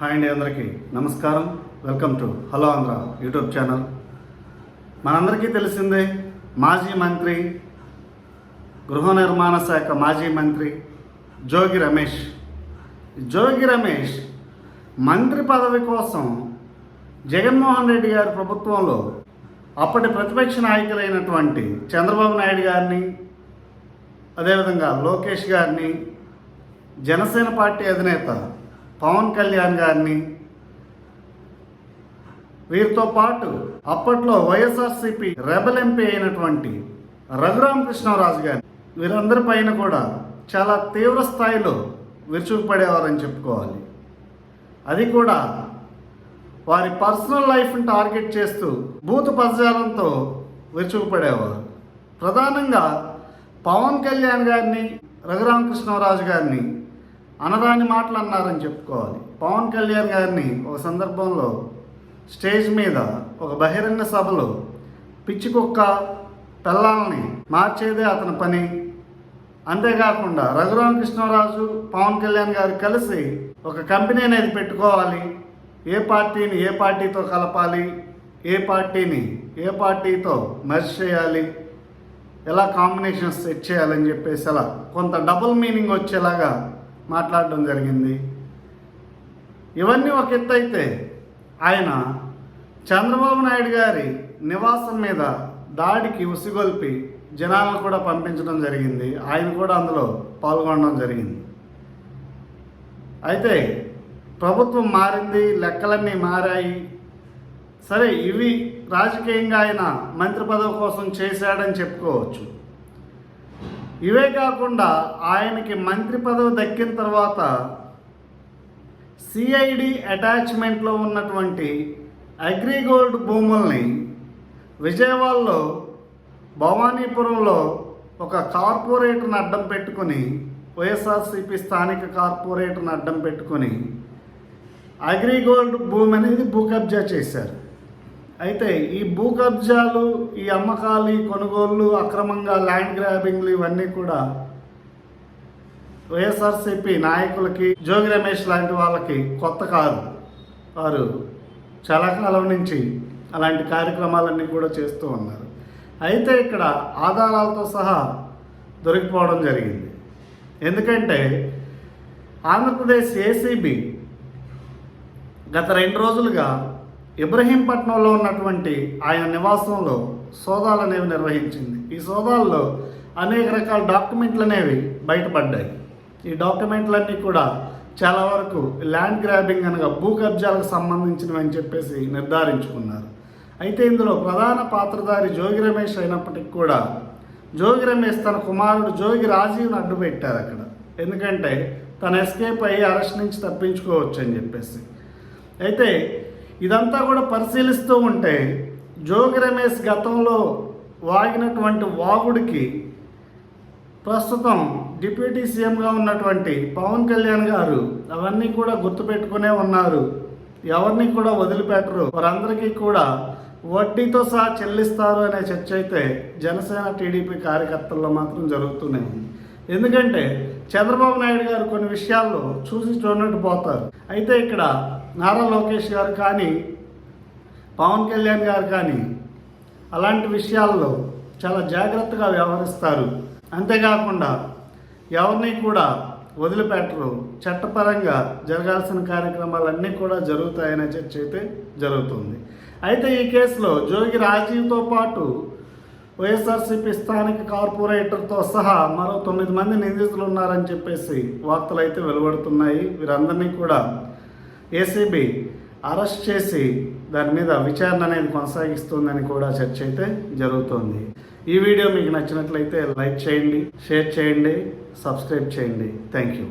Hi అండి, అందరికీ నమస్కారం. Welcome to hello Andhra YouTube channel. మనందరికీ తెలిసిందే, మాజీ మంత్రి, గృహ నిర్మాణ శాఖ మాజీ మంత్రి జోగి రమేష్ మంత్రి పదవి కోసం జగన్మోహన్ రెడ్డి గారి ప్రభుత్వంలో అప్పటి ప్రతిపక్ష నాయకులైనటువంటి చంద్రబాబు నాయుడు గారిని, అదేవిధంగా లోకేష్ గారిని, జనసేన పార్టీ అధినేత పవన్ కళ్యాణ్ గారిని, వీరితో పాటు అప్పట్లో వైఎస్ఆర్సీపీ రెబల్ ఎంపీ అయినటువంటి రఘురామకృష్ణరాజు గారిని, వీరందరిపైన కూడా చాలా తీవ్ర స్థాయిలో విరుచుకుపడేవారని చెప్పుకోవాలి. అది కూడా వారి పర్సనల్ లైఫ్ని టార్గెట్ చేస్తూ బూతు పదజాలంతో విరుచుకుపడేవారు. ప్రధానంగా పవన్ కళ్యాణ్ గారిని, రఘురామకృష్ణరాజు గారిని అనరాని మాటలు అన్నారని చెప్పుకోవాలి. పవన్ కళ్యాణ్ గారిని ఒక సందర్భంలో స్టేజ్ మీద ఒక బహిరంగ సభలో పిచ్చి కుక్క పిల్లల్ని మార్చేదే అతని పని, అంతేకాకుండా రఘురామకృష్ణరాజు పవన్ కళ్యాణ్ గారు కలిసి ఒక కంపెనీ అనేది పెట్టుకోవాలి, ఏ పార్టీని ఏ పార్టీతో కలపాలి, ఏ పార్టీని ఏ పార్టీతో మెర్జ్ చేయాలి, ఎలా కాంబినేషన్స్ సెట్ చేయాలని చెప్పేసి అలా కొంత డబుల్ మీనింగ్ వచ్చేలాగా మాట్లాడడం జరిగింది. ఇవన్నీ ఒక ఎత్తు అయితే, ఆయన చంద్రబాబు నాయుడు గారి నివాసం మీద దాడికి ఉసిగొల్పి జనాలను కూడా పంపించడం జరిగింది. ఆయన కూడా అందులో పాల్గొనడం జరిగింది. అయితే ప్రభుత్వం మారింది, లెక్కలన్నీ మారాయి. సరే, ఇవి రాజకీయంగా ఆయన మంత్రి పదవి కోసం చేశాడని చెప్పుకోవచ్చు. ఇవే కాకుండా ఆయనకి మంత్రి పదవి దక్కిన తర్వాత సిఐడి అటాచ్మెంట్లో ఉన్నటువంటి అగ్రిగోల్డ్ భూముల్ని విజయవాడలో భవానీపురంలో ఒక కార్పొరేటర్ని అడ్డం పెట్టుకుని, వైఎస్ఆర్సీపీ స్థానిక కార్పొరేటర్ని అడ్డం పెట్టుకుని అగ్రిగోల్డ్ భూమి అనేది భూ కబ్జా చేశారు. అయితే ఈ భూ కబ్జాలు, ఈ అమ్మకాలు, ఈ కొనుగోళ్ళు, అక్రమంగా ల్యాండ్ గ్రాబింగ్లు ఇవన్నీ కూడా వైఎస్ఆర్సీపీ నాయకులకి, జోగి రమేష్ లాంటి వాళ్ళకి కొత్త కాదు. వారు చాలా కాలం నుంచి అలాంటి కార్యక్రమాలన్నీ కూడా చేస్తూ ఉన్నారు. అయితే ఇక్కడ ఆధారాలతో సహా దొరికిపోవడం జరిగింది. ఎందుకంటే ఆంధ్రప్రదేశ్ ఏసీబీ గత 2 రోజులుగా ఇబ్రహీంపట్నంలో ఉన్నటువంటి ఆయన నివాసంలో సోదాలు అనేవి నిర్వహించింది. ఈ సోదాల్లో అనేక రకాల డాక్యుమెంట్లు అనేవి బయటపడ్డాయి. ఈ డాక్యుమెంట్లన్నీ కూడా చాలా వరకు ల్యాండ్ గ్రాబింగ్ అనగా భూ కబ్జాలకు సంబంధించినవి అని చెప్పేసి నిర్ధారించుకున్నారు. అయితే ఇందులో ప్రధాన పాత్రధారి జోగి రమేష్ అయినప్పటికీ కూడా జోగి రమేష్ తన కుమారుడు జోగి రాజీవ్ని అడ్డు పెట్టారు అక్కడ. ఎందుకంటే తన ఎస్కేప్ అయ్యి అరెస్ట్ నుంచి తప్పించుకోవచ్చు అని చెప్పేసి. అయితే ఇదంతా కూడా పరిశీలిస్తూ ఉంటే జోగి రమేష్ గతంలో వాగినటువంటి వాగుడికి ప్రస్తుతం డిప్యూటీ సీఎంగా ఉన్నటువంటి పవన్ కళ్యాణ్ గారు అవన్నీ కూడా గుర్తుపెట్టుకునే ఉన్నారు. ఎవరిని కూడా వదిలిపెట్టరు, వారందరికీ కూడా వడ్డీతో సహా చెల్లిస్తారు అనే చర్చ అయితే జనసేన టీడీపీ కార్యకర్తల్లో మాత్రం జరుగుతూనే ఉంది. ఎందుకంటే చంద్రబాబు నాయుడు గారు కొన్ని విషయాల్లో చూసి చూడనట్టు పోతారు. అయితే ఇక్కడ నారా లోకేష్ గారు కానీ, పవన్ కళ్యాణ్ గారు కానీ అలాంటి విషయాల్లో చాలా జాగ్రత్తగా వ్యవహరిస్తారు. అంతేకాకుండా ఎవరిని కూడా వదిలిపెట్టరు. చట్టపరంగా జరగాల్సిన కార్యక్రమాలన్నీ కూడా జరుగుతాయనే చర్చ అయితే జరుగుతుంది. అయితే ఈ కేసులో జోగి రాజీవ్తో పాటు వైఎస్ఆర్సీపీ స్థానిక కార్పొరేటర్తో సహా మరో 9 మంది నిందితులు ఉన్నారని చెప్పేసి వార్తలు అయితే వెలువడుతున్నాయి. వీరందరినీ కూడా ఏసీబీ అరెస్ట్ చేసి దాని మీద విచారణ అనేది కొనసాగిస్తుందని కూడా చర్చ అయితే జరుగుతోంది. ఈ వీడియో మీకు నచ్చినట్లయితే లైక్ చేయండి, షేర్ చేయండి, సబ్స్క్రైబ్ చేయండి. Thank you.